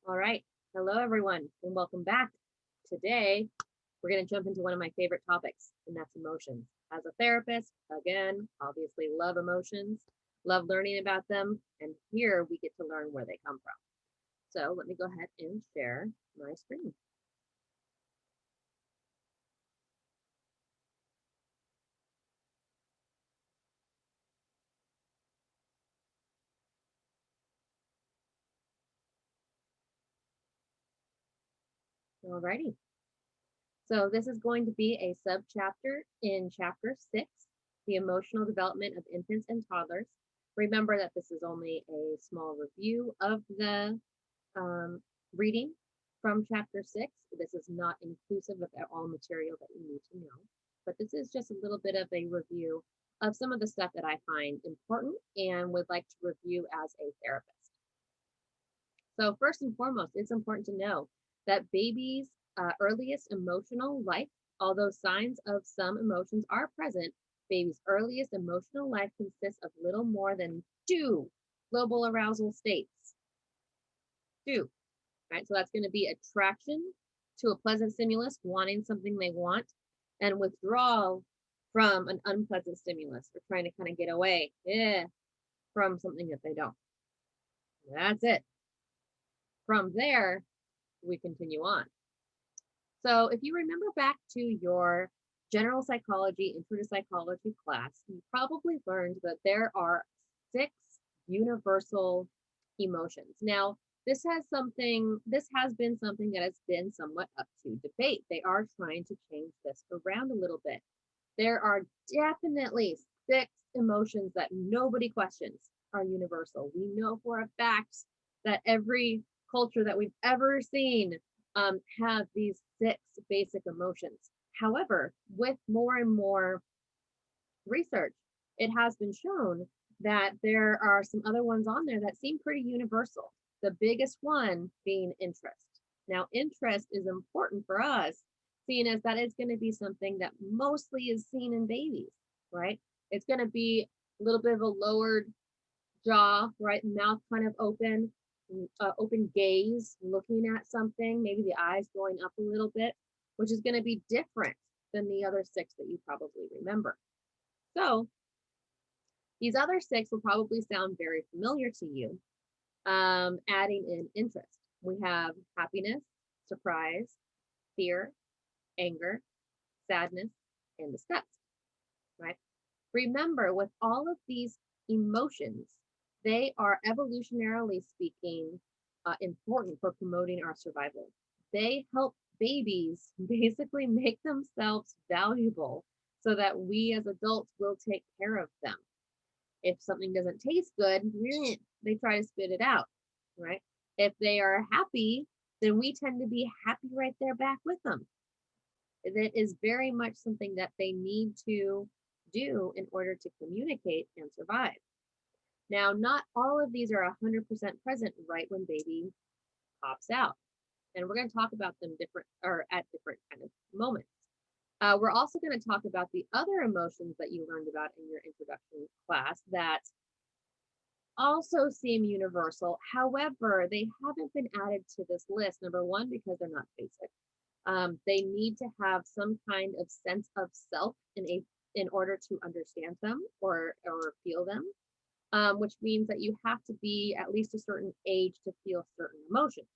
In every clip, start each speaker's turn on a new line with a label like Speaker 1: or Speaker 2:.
Speaker 1: All right. Hello, everyone, and welcome back. Today, we're going to jump into one of my favorite topics, and that's emotions. As a therapist, again, obviously love emotions, love learning about them, and here we get to learn where they come from. So let me go ahead and share my screen. Alrighty. So this is going to be a subchapter in chapter 6, the emotional development of infants and toddlers. Remember that this is only a small review of the um, reading from chapter 6. This is not inclusive of all material that you need to know, but this is just a little bit of a review of some of the stuff that I find important and would like to review as a therapist. So, first and foremost, it's important to know that babies' earliest emotional life, although signs of some emotions are present, baby's earliest emotional life consists of little more than two global arousal states. Two, right? So that's going to be attraction to a pleasant stimulus, wanting something they want, and withdrawal from an unpleasant stimulus or trying to kind of get away from something that they don't. That's it. From there, we continue on. So if you remember back to your general psychology, intro to psychology class, you probably learned that there are 6 universal emotions. Now, this has been something that has been somewhat up to debate. They are trying to change this around a little bit. There are definitely 6 emotions that nobody questions are universal. We know for a fact that every culture that we've ever seen have these 6 basic emotions. However, with more and more research, it has been shown that there are some other ones on there that seem pretty universal. The biggest one being interest. Now, interest is important for us, seeing as that is going to be something that mostly is seen in babies, right? It's going to be a little bit of a lowered jaw, right? Mouth kind of open, open gaze, looking at something, maybe the eyes going up a little bit, which is going to be different than the other 6 that you probably remember. So these other 6 will probably sound very familiar to you. Adding in interest, we have happiness, surprise, fear, anger, sadness, and disgust, right? Remember, with all of these emotions, they are evolutionarily speaking important for promoting our survival. They help babies basically make themselves valuable so that we as adults will take care of them. If something doesn't taste good, they try to spit it out, right? If they are happy, then we tend to be happy right there back with them. That is very much something that they need to do in order to communicate and survive. Now, not all of these are 100% present right when baby pops out. And we're going to talk about them different or at different kind of moments. We're also going to talk about the other emotions that you learned about in your introduction class that also seem universal. However, they haven't been added to this list. Number one, because they're not basic. They need to have some kind of sense of self in order to understand them or feel them, which means that you have to be at least a certain age to feel certain emotions.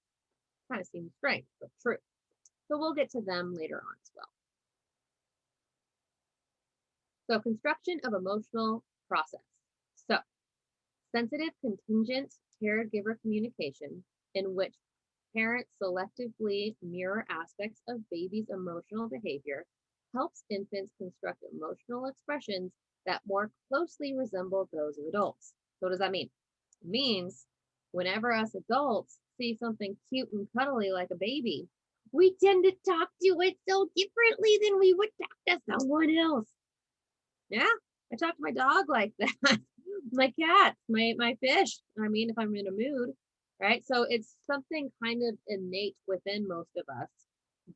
Speaker 1: Kind of seems strange, but true. So we'll get to them later on as well. So construction of emotional process. So sensitive contingent caregiver communication, in which parents selectively mirror aspects of baby's emotional behavior, helps infants construct emotional expressions that more closely resemble those of adults. So, what does that mean? It means whenever us adults see something cute and cuddly like a baby, we tend to talk to it so differently than we would talk to someone else. Yeah, I talk to my dog like that. My cat, my fish. I mean, if I'm in a mood, right? So it's something kind of innate within most of us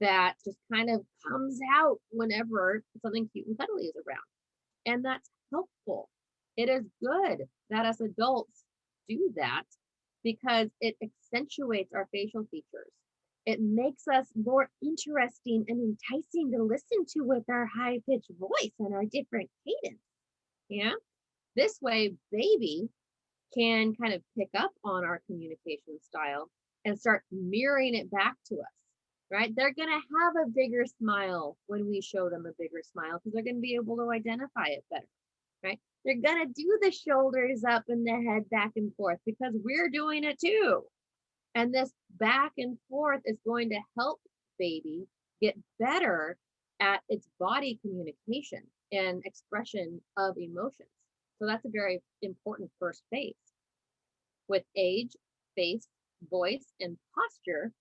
Speaker 1: that just kind of comes out whenever something cute and cuddly is around. And that's helpful. It is good that as adults do that because it accentuates our facial features. It makes us more interesting and enticing to listen to with our high pitched voice and our different cadence. Yeah. This way, baby can kind of pick up on our communication style and start mirroring it back to us, right? They're going to have a bigger smile when we show them a bigger smile because they're going to be able to identify it better, right? They're going to do the shoulders up and the head back and forth because we're doing it too. And this back and forth is going to help baby get better at its body communication and expression of emotions. So that's a very important first phase. With age, face, voice, and posture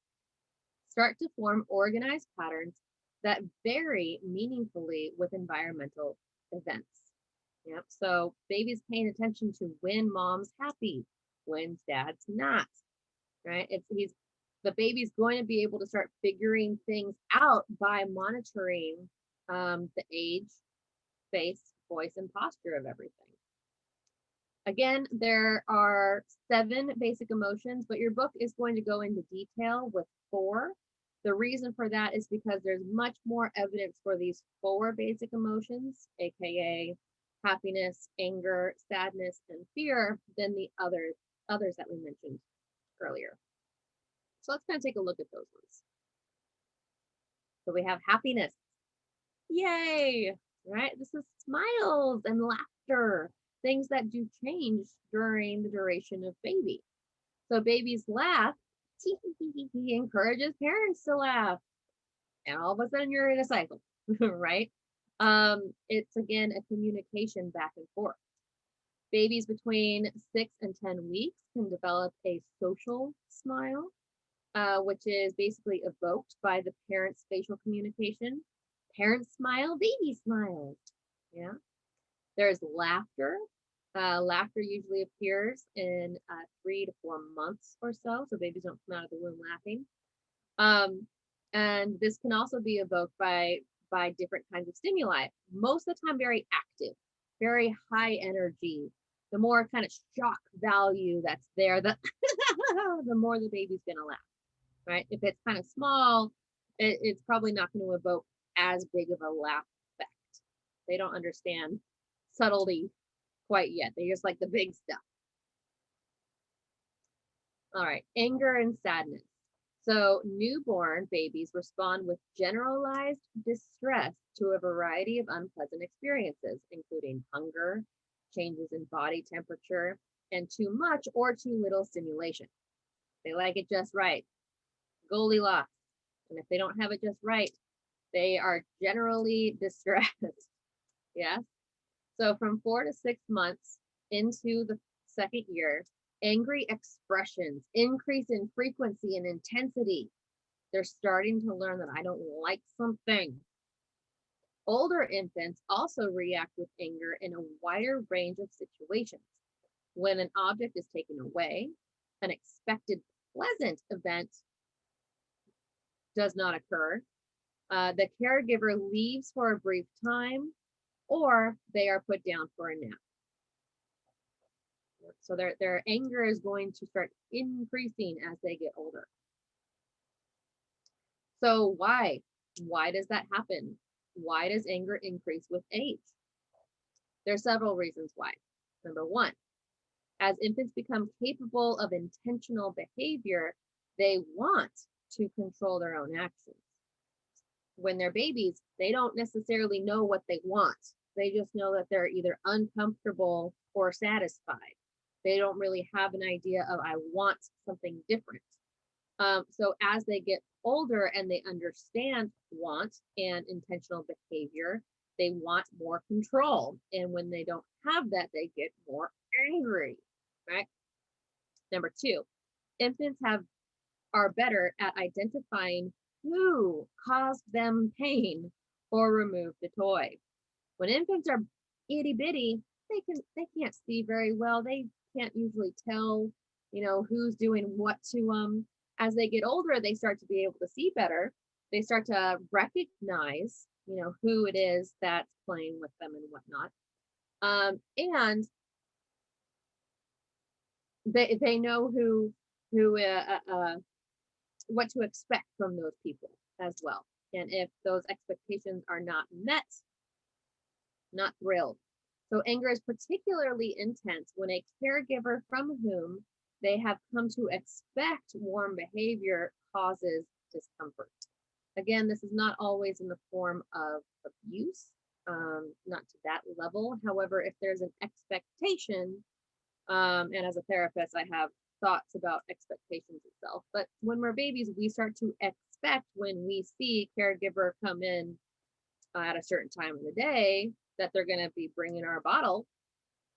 Speaker 1: start to form organized patterns that vary meaningfully with environmental events. Yep. So baby's paying attention to when mom's happy, when dad's not. Right? The baby's going to be able to start figuring things out by monitoring the age, face, voice, and posture of everything. Again, there are 7 basic emotions, but your book is going to go into detail with 4. The reason for that is because there's much more evidence for these 4 basic emotions, aka happiness, anger, sadness, and fear, than the others that we mentioned earlier. So let's kind of take a look at those ones. So we have happiness. Yay, right? This is smiles and laughter, things that do change during the duration of baby. So babies laugh, he encourages parents to laugh. And all of a sudden you're in a cycle, right? It's again a communication back and forth. Babies between 6 and 10 weeks can develop a social smile, which is basically evoked by the parent's facial communication. Parents smile, baby smiles. Yeah. There's laughter. Laughter usually appears in 3 to 4 months or so. So babies don't come out of the womb laughing. And this can also be evoked by different kinds of stimuli. Most of the time, very active, very high energy. The more kind of shock value that's there, the more the baby's gonna laugh. Right? If it's kind of small, it's probably not going to evoke as big of a laugh effect. They don't understand subtlety quite yet. They just like the big stuff. All right, anger and sadness. So newborn babies respond with generalized distress to a variety of unpleasant experiences, including hunger, changes in body temperature, and too much or too little stimulation. They like it just right. Goldilocks. And if they don't have it just right, they are generally distressed. Yes. So from 4 to 6 months into the second year, angry expressions increase in frequency and intensity. They're starting to learn that I don't like something. Older infants also react with anger in a wider range of situations. When an object is taken away, an expected pleasant event does not occur. The caregiver leaves for a brief time, or they are put down for a nap. So their anger is going to start increasing as they get older. So why? Why does that happen? Why does anger increase with age? There are several reasons why. Number 1, as infants become capable of intentional behavior, they want to control their own actions. When they're babies, they don't necessarily know what they want. They just know that they're either uncomfortable or satisfied. They don't really have an idea of, I want something different. So as they get older and they understand want and intentional behavior, they want more control. And when they don't have that, they get more angry, right? Number 2, infants are better at identifying who caused them pain or removed the toy. When infants are itty bitty, they can't see very well. They can't usually tell, who's doing what to them. As they get older, they start to be able to see better. They start to recognize, who it is that's playing with them and whatnot. And they know who what to expect from those people as well. And if those expectations are not met, not thrilled. So anger is particularly intense when a caregiver from whom they have come to expect warm behavior causes discomfort. Again, this is not always in the form of abuse, not to that level. However, if there's an expectation, and as a therapist, I have thoughts about expectations itself. But when we're babies, we start to expect when we see caregiver come in at a certain time of the day that they're going to be bringing our bottle.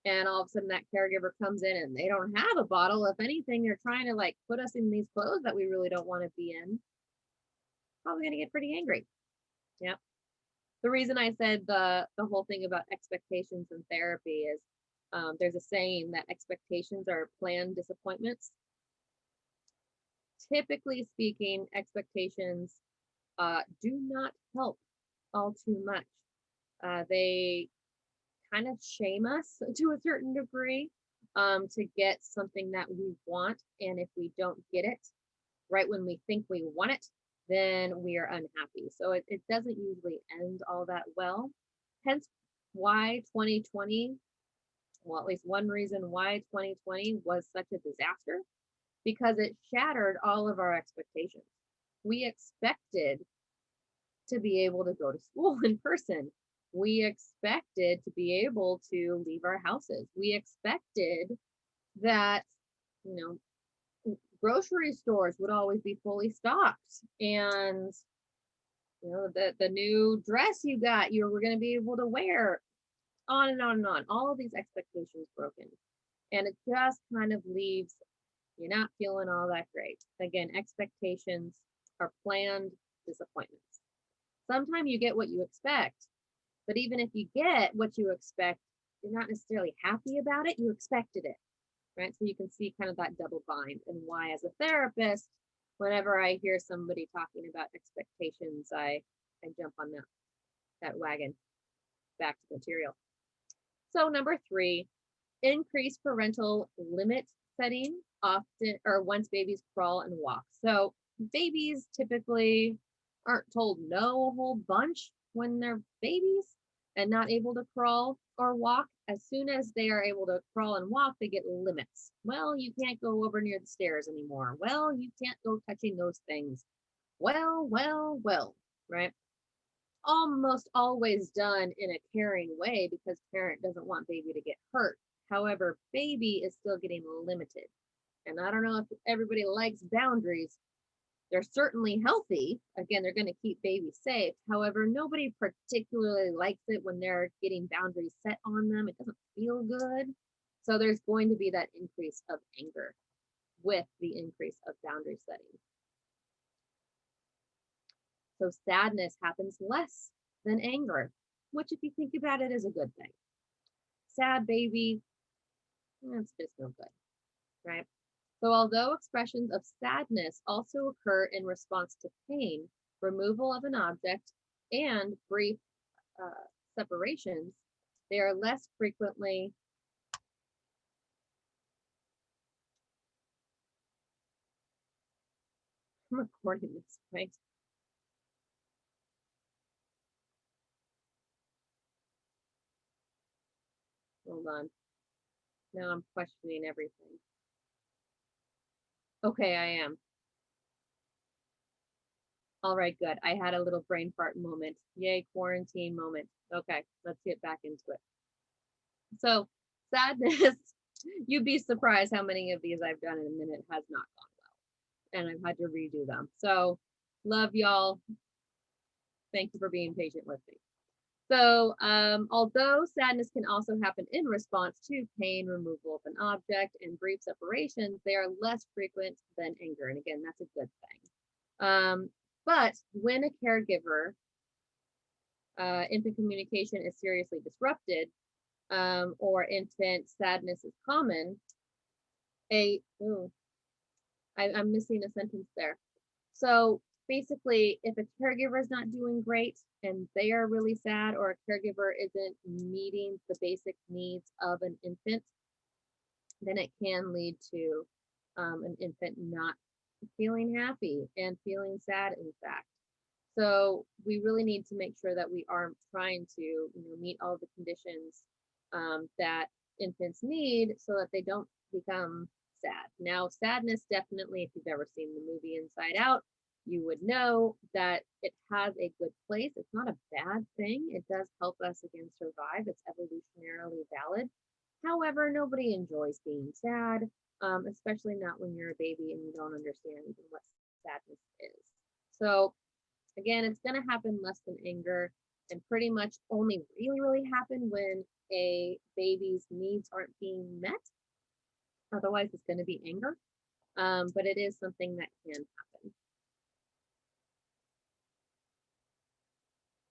Speaker 1: And all of a sudden that caregiver comes in and they don't have a bottle. If anything, they're trying to like put us in these clothes that we really don't want to be in. Probably going to get pretty angry. Yeah. The reason I said the whole thing about expectations in therapy is there's a saying that expectations are planned disappointments. Typically speaking, expectations do not help all too much. They kind of shame us to a certain degree to get something that we want. And if we don't get it right when we think we want it, then we are unhappy. So it doesn't usually end all that well. Hence why 2020, well, at least one reason why 2020 was such a disaster, because it shattered all of our expectations. We expected to be able to go to school in person. We expected to be able to leave our houses. We expected that, you know, grocery stores would always be fully stocked. And, you know, the new dress you got, you were going to be able to wear, on and on and on. All of these expectations broken. And it just kind of leaves you not feeling all that great. Again, expectations are planned disappointments. Sometimes you get what you expect, but even if you get what you expect, you're not necessarily happy about it. You expected it, right? So you can see kind of that double bind and why, as a therapist, whenever I hear somebody talking about expectations, I jump on that wagon back to material. So number 3, increase parental limit setting often or once babies crawl and walk. So babies typically aren't told no a whole bunch when they're babies and not able to crawl or walk. As soon as they are able to crawl and walk, they get limits. Well, you can't go over near the stairs anymore. Well, you can't go touching those things. Well, right? Almost always done in a caring way because parent doesn't want baby to get hurt. However, baby is still getting limited. And I don't know if everybody likes boundaries. They're certainly healthy. Again, they're going to keep baby safe. However, nobody particularly likes it when they're getting boundaries set on them. It doesn't feel good. So there's going to be that increase of anger with the increase of boundary setting. So sadness happens less than anger, which if you think about it is a good thing. Sad baby, that's just no good, right? So although expressions of sadness also occur in response to pain, removal of an object, and brief separations, they are less frequently I'm recording this, right? Hold on. Now I'm questioning everything. Okay, I am. All right, good. I had a little brain fart moment. Yay, quarantine moment. Okay, let's get back into it. So, sadness, you'd be surprised how many of these I've done in a minute has not gone well. And I've had to redo them. So, love y'all. Thank you for being patient with me. So, although sadness can also happen in response to pain, removal of an object, and brief separations, they are less frequent than anger. And again, that's a good thing. But when a caregiver infant communication is seriously disrupted, or infant sadness is common, I'm missing a sentence there. So basically, if a caregiver is not doing great and they are really sad, or a caregiver isn't meeting the basic needs of an infant, then it can lead to an infant not feeling happy and feeling sad, in fact. So we really need to make sure that we are trying to, meet all the conditions that infants need so that they don't become sad. Now, sadness definitely, if you've ever seen the movie Inside Out, you would know that it has a good place. It's not a bad thing. It does help us again survive. It's evolutionarily valid. However, nobody enjoys being sad, especially not when you're a baby and you don't understand even what sadness is. So again, it's going to happen less than anger and pretty much only really happen when a baby's needs aren't being met. Otherwise, it's going to be anger. But it is something that can happen.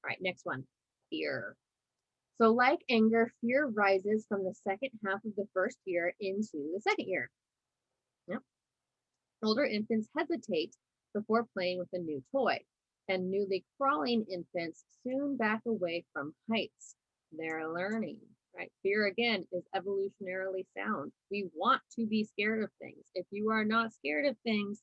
Speaker 1: All right, next one, fear. So like anger, fear rises from the second half of the first year into the second year. Yep. Older infants hesitate before playing with a new toy, and newly crawling infants soon back away from heights. They're learning, right? Fear, again, is evolutionarily sound. We want to be scared of things. If you are not scared of things,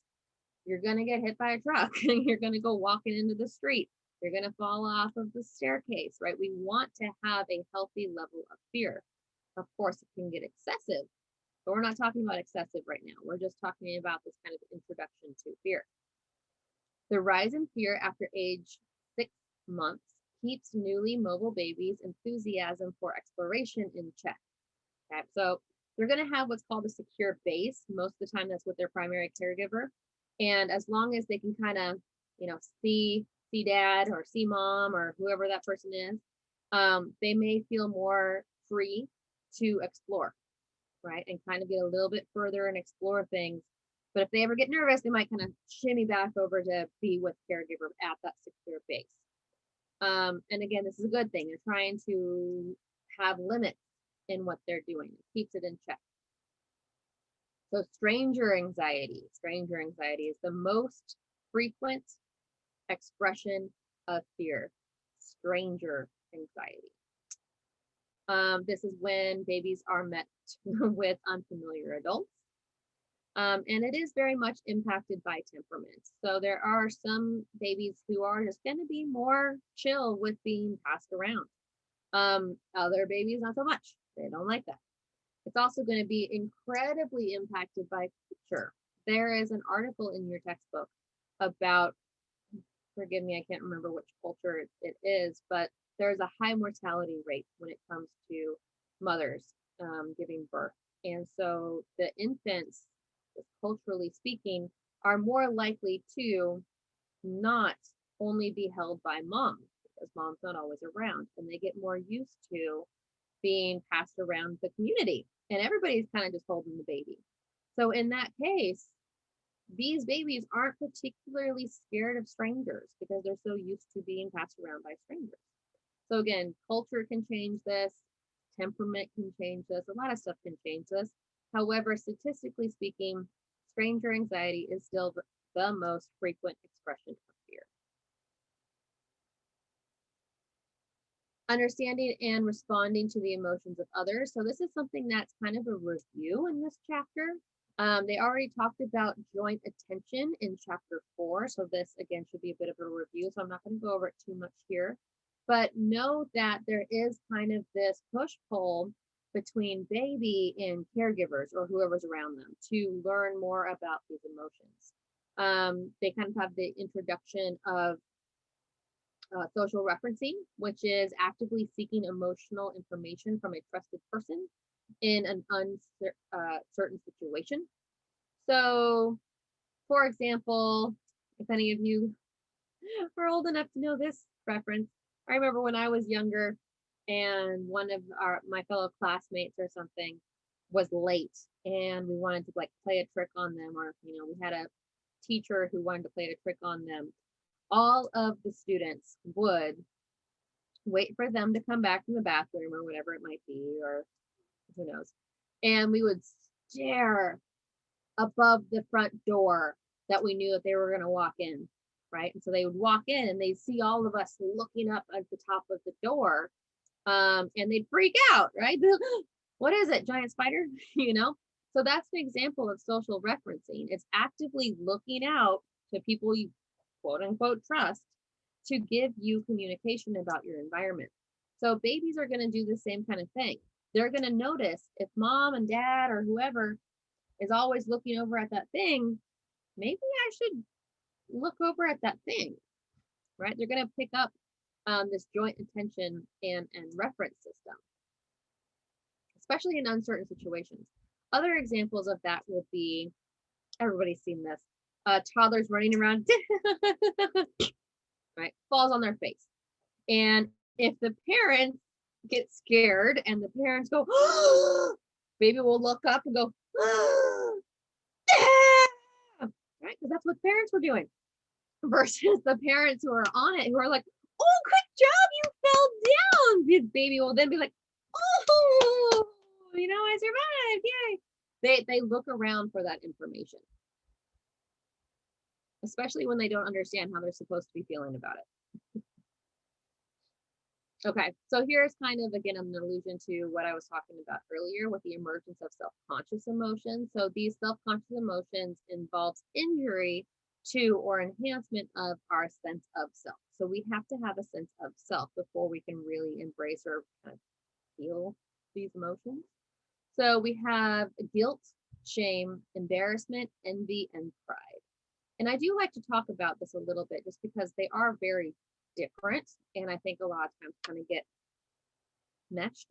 Speaker 1: you're going to get hit by a truck. You're going to go walking into the street. You're going to fall off of the staircase, right? We want to have a healthy level of fear. Of course, it can get excessive, but we're not talking about excessive right now. We're just talking about this kind of introduction to fear. The rise in fear after age 6 months keeps newly mobile babies' enthusiasm for exploration in check. Okay, so they're going to have what's called a secure base. Most of the time, that's with their primary caregiver. And as long as they can kind of, see dad or see mom or whoever that person is, they may feel more free to explore, right? And kind of get a little bit further and explore things. But if they ever get nervous, they might kind of shimmy back over to be with caregiver at that secure base. And again, this is a good thing. They're trying to have limits in what they're doing. It keeps it in check. So stranger anxiety. Stranger anxiety is the most frequent expression of fear. Stranger anxiety. This is when babies are met with unfamiliar adults. And it is very much impacted by temperament. So there are some babies who are just going to be more chill with being passed around. Other babies, not so much. They don't like that. It's also going to be incredibly impacted by culture. There is an article in your textbook about, forgive me, I can't remember which culture it is, but there's a high mortality rate when it comes to mothers giving birth. And so the infants, culturally speaking, are more likely to not only be held by mom, because mom's not always around, and they get more used to being passed around the community, and everybody's kind of just holding the baby. So in that case, these babies aren't particularly scared of strangers because they're so used to being passed around by strangers. So again, culture can change this, temperament can change this, a lot of stuff can change this. However, statistically speaking, stranger anxiety is still the most frequent expression of fear. Understanding and responding to the emotions of others. So this is something that's kind of a review in this chapter. They already talked about joint attention in chapter 4. So this again should be a bit of a review. So I'm not going to go over it too much here, but know that there is kind of this push-pull between baby and caregivers or whoever's around them to learn more about these emotions. They kind of have the introduction of social referencing, which is actively seeking emotional information from a trusted person in an uncertain situation. So, for example, if any of you are old enough to know this reference, I remember when I was younger and one of my fellow classmates or something was late and we wanted to like play a trick on them, or we had a teacher who wanted to play a trick on them. All of the students would wait for them to come back from the bathroom or whatever it might be, or who knows, and we would stare above the front door that we knew that they were going to walk in, right? And so they would walk in and they'd see all of us looking up at the top of the door, and they'd freak out, right? What is it, giant spider? So that's an example of social referencing. It's actively looking out to people you quote unquote trust to give you communication about your environment. So babies are going to do the same kind of thing. They're going to notice if mom and dad or whoever is always looking over at that thing, maybe I should look over at that thing, right? They're going to pick up this joint attention and reference system, especially in uncertain situations. Other examples of that would be, everybody's seen this, toddlers running around, right, falls on their face. And if the parents get scared and the parents go, baby will look up and go, right? Because that's what parents were doing versus the parents who are on it who are like, oh, good job, you fell down. The baby will then be like, oh, I survived, yay. They look around for that information, especially when they don't understand how they're supposed to be feeling about it. Okay, so here's kind of, again, an allusion to what I was talking about earlier with the emergence of self-conscious emotions. So these self-conscious emotions involves injury to or enhancement of our sense of self. So we have to have a sense of self before we can really embrace or kind of feel these emotions. So we have guilt, shame, embarrassment, envy, and pride. And I do like to talk about this a little bit just because they are very different and I think a lot of times kind of get meshed.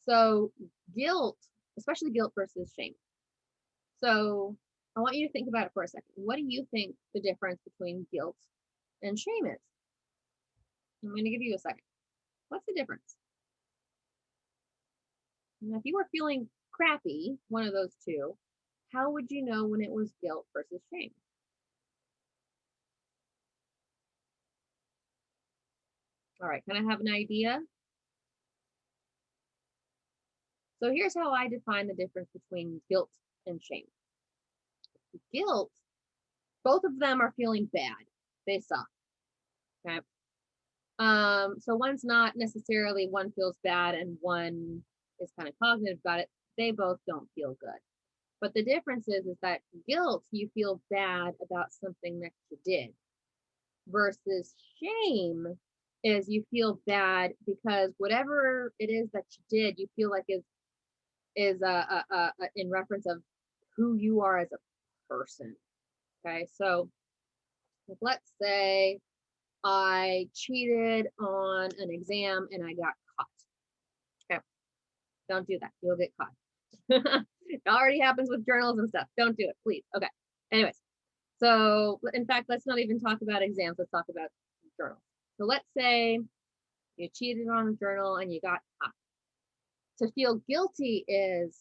Speaker 1: So guilt, especially guilt versus shame. So I want you to think about it for a second. What do you think the difference between guilt and shame is? I'm going to give you a second. What's the difference? Now, if you were feeling crappy, one of those two, how would you know when it was guilt versus shame? All right, can I have an idea? So here's how I define the difference between guilt and shame. Guilt, both of them are feeling bad. They suck. Okay. So one's not necessarily, one feels bad and one is kind of cognitive about it. They both don't feel good. But the difference is that guilt, you feel bad about something that you did, versus shame is you feel bad because whatever it is that you did, you feel like is in reference of who you are as a person. Okay, so let's say I cheated on an exam and I got caught. Okay, don't do that. You'll get caught. It already happens with journals and stuff. Don't do it, please. Okay. Anyways, so in fact, let's not even talk about exams. Let's talk about journals. So let's say you cheated on a journal and you got caught. To feel guilty is,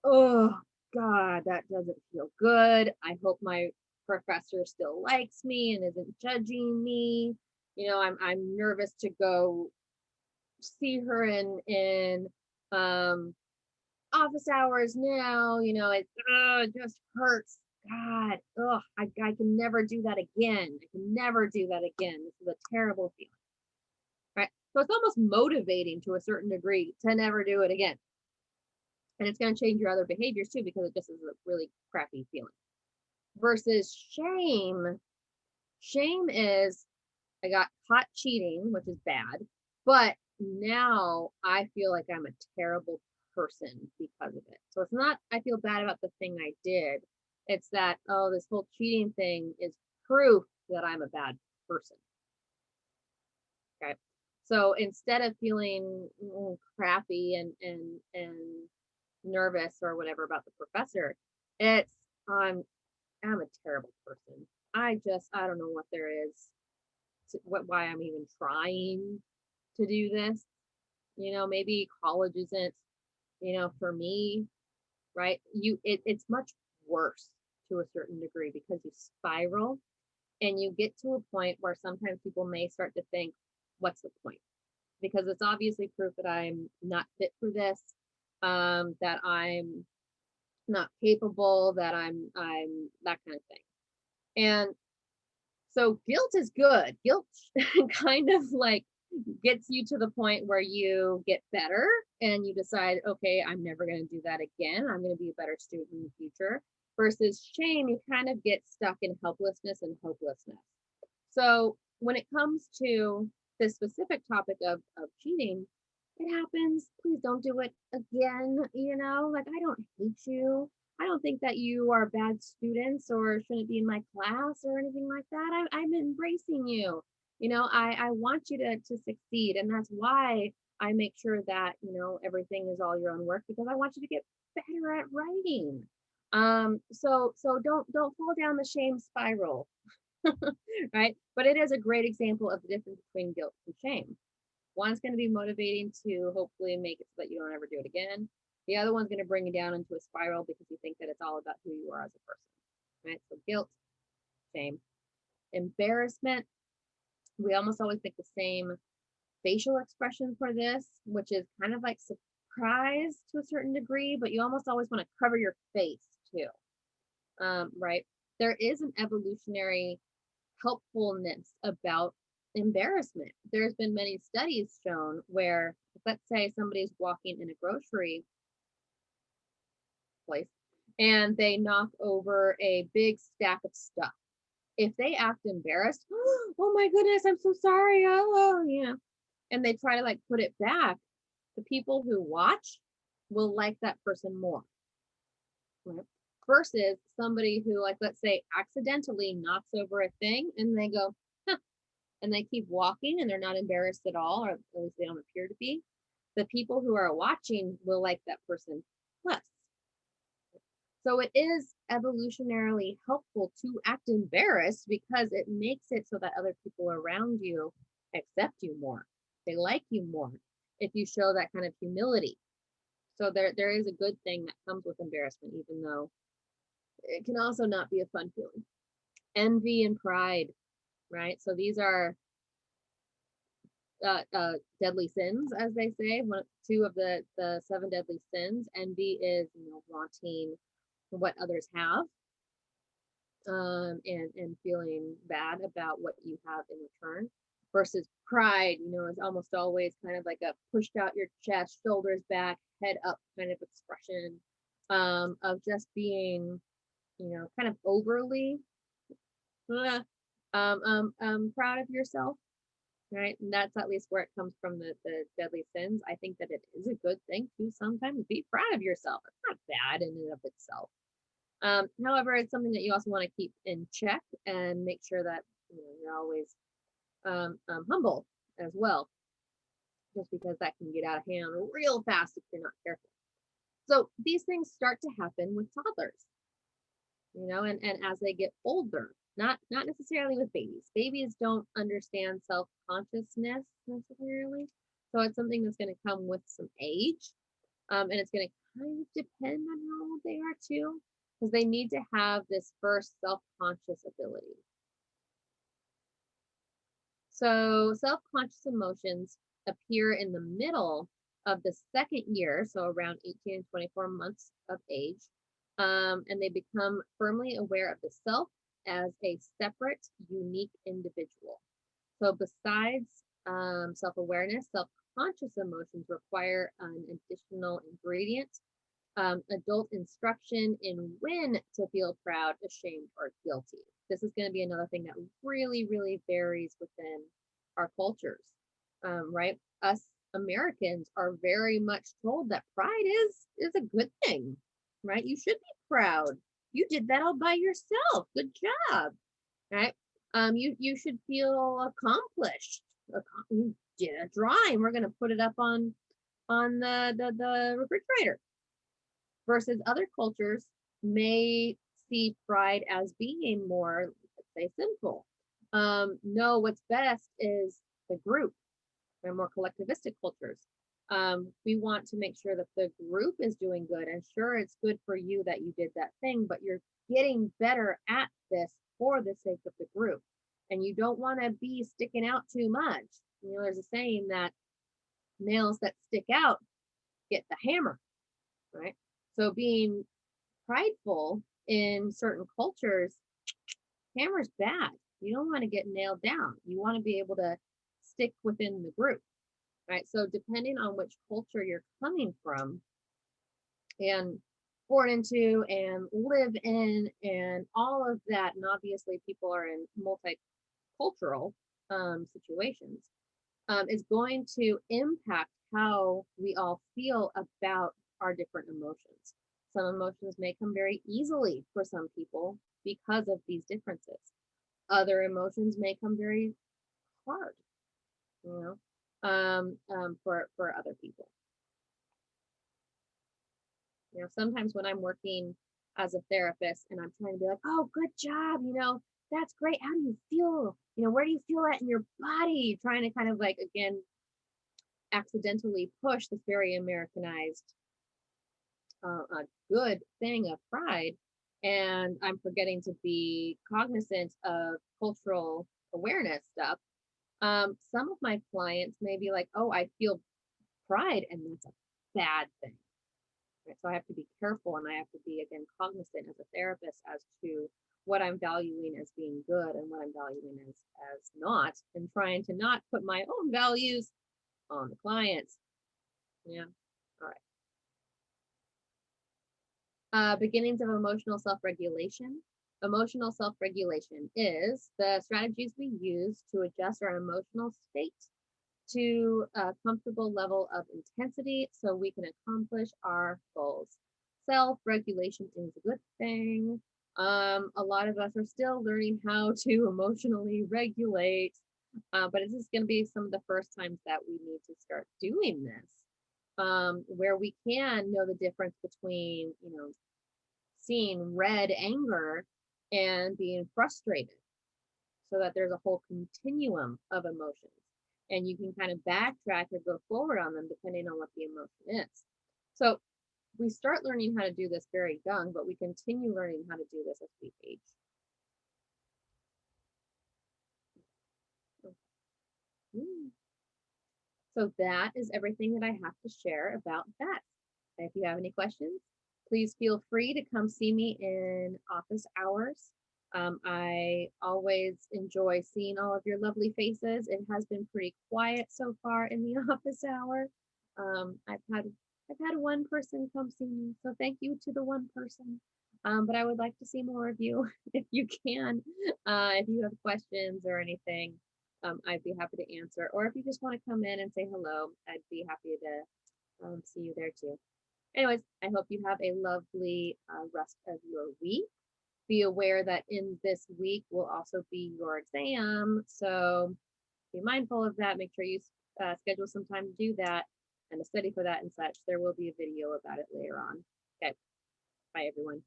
Speaker 1: oh God, that doesn't feel good. I hope my professor still likes me and isn't judging me. I'm nervous to go see her in office hours now. It just hurts. God, I can never do that again. I can never do that again. This is a terrible feeling. Right? So it's almost motivating to a certain degree to never do it again. And it's going to change your other behaviors too, because it just is a really crappy feeling. Versus shame. Shame is, I got caught cheating, which is bad, but now I feel like I'm a terrible person because of it. So it's not, I feel bad about the thing I did. It's that, oh, this whole cheating thing is proof that I'm a bad person. Okay. So instead of feeling crappy and nervous or whatever about the professor, it's I'm a terrible person. I don't know what there is why I'm even trying to do this. Maybe college isn't, for me, right? It's much worse to a certain degree because you spiral and you get to a point where sometimes people may start to think, what's the point? Because it's obviously proof that I'm not fit for this, that I'm not capable, that I'm that kind of thing. And so guilt is good. Guilt kind of like gets you to the point where you get better and you decide, okay, I'm never going to do that again. I'm going to be a better student in the future. Versus shame, you kind of get stuck in helplessness and hopelessness. So when it comes to this specific topic of cheating, it happens. Please don't do it again. Like I don't hate you. I don't think that you are bad students or shouldn't be in my class or anything like that. I'm embracing you. I want you to succeed. And that's why I make sure that, everything is all your own work because I want you to get better at writing. So don't fall down the shame spiral. Right? But it is a great example of the difference between guilt and shame. One's going to be motivating to hopefully make it so that you don't ever do it again. The other one's going to bring you down into a spiral because you think that it's all about who you are as a person. Right? So guilt, shame, embarrassment. We almost always think the same facial expression for this, which is kind of like surprise to a certain degree, but you almost always want to cover your face too. Right? There is an evolutionary helpfulness about embarrassment. There's been many studies shown where, let's say somebody's walking in a grocery place and they knock over a big stack of stuff. If they act embarrassed, oh my goodness, I'm so sorry. Oh, and they try to like put it back, the people who watch will like that person more. Right? Versus somebody who, like, let's say, accidentally knocks over a thing and they go, huh, and they keep walking and they're not embarrassed at all, or at least they don't appear to be. The people who are watching will like that person less. So it is evolutionarily helpful to act embarrassed because it makes it so that other people around you accept you more. They like you more if you show that kind of humility. So there is a good thing that comes with embarrassment, even though it can also not be a fun feeling. Envy and pride, right? So these are deadly sins, as they say. Two of the seven deadly sins. Envy is wanting what others have, and feeling bad about what you have in return. Versus pride, is almost always kind of like a pushed out your chest, shoulders back, head up kind of expression, of just being, kind of overly proud of yourself, right? And that's at least where it comes from, the deadly sins. I think that it is a good thing to sometimes be proud of yourself. It's not bad in and of itself. However, it's something that you also want to keep in check and make sure that you're always humble as well, just because that can get out of hand real fast if you're not careful. So these things start to happen with toddlers, and as they get older, not necessarily with babies. Babies don't understand self-consciousness necessarily. So it's something that's going to come with some age. And it's going to kind of depend on how old they are too, because they need to have this first self-conscious ability. So self-conscious emotions appear in the middle of the second year, so around 18 and 24 months of age. And they become firmly aware of the self as a separate, unique individual. So besides self-awareness, self-conscious emotions require an additional ingredient, adult instruction in when to feel proud, ashamed, or guilty. This is going to be another thing that really, really varies within our cultures, right? Us Americans are very much told that pride is a good thing, right? You should be proud. You did that all by yourself. Good job, right? You should feel accomplished. You did a drawing. We're going to put it up on the refrigerator. Versus other cultures may see pride as being more, let's say, sinful. No, what's best is the group. They're more collectivistic cultures. We want to make sure that the group is doing good. And sure, it's good for you that you did that thing, but you're getting better at this for the sake of the group. And you don't want to be sticking out too much. There's a saying that nails that stick out get the hammer, right? So being prideful in certain cultures, hammer's bad. You don't want to get nailed down. You want to be able to stick within the group, right? So depending on which culture you're coming from and born into and live in and all of that, and obviously people are in multicultural situations, is going to impact how we all feel about our different emotions. Some emotions may come very easily for some people because of these differences. Other emotions may come very hard, you for other people. Sometimes when I'm working as a therapist and I'm trying to be like, oh, good job, that's great. How do you feel? Where do you feel that in your body? Trying to kind of like, again, accidentally push this very Americanized, a good thing of pride. And I'm forgetting to be cognizant of cultural awareness stuff. Some of my clients may be like, oh, I feel pride, and that's a bad thing. Right? So I have to be careful, and I have to be, again, cognizant as a therapist as to what I'm valuing as being good and what I'm valuing as not, and trying to not put my own values on the clients. Yeah. All right. Beginnings of emotional self-regulation. Emotional self-regulation is the strategies we use to adjust our emotional state to a comfortable level of intensity so we can accomplish our goals. Self-regulation is a good thing. A lot of us are still learning how to emotionally regulate, but this is going to be some of the first times that we need to start doing this, where we can know the difference between, seeing red anger and being frustrated, so that there's a whole continuum of emotions and you can kind of backtrack or go forward on them depending on what the emotion is. So we start learning how to do this very young, but we continue learning how to do this as we age. So that is everything that I have to share about that. If you have any questions, please feel free to come see me in office hours. I always enjoy seeing all of your lovely faces. It has been pretty quiet so far in the office hour. I've had one person come see me, so thank you to the one person. But I would like to see more of you if you can. If you have questions or anything, I'd be happy to answer. Or if you just want to come in and say hello, I'd be happy to see you there too. Anyways, I hope you have a lovely rest of your week. Be aware that in this week will also be your exam. So be mindful of that. Make sure you schedule some time to do that and to study for that and such. There will be a video about it later on. Okay. Bye, everyone.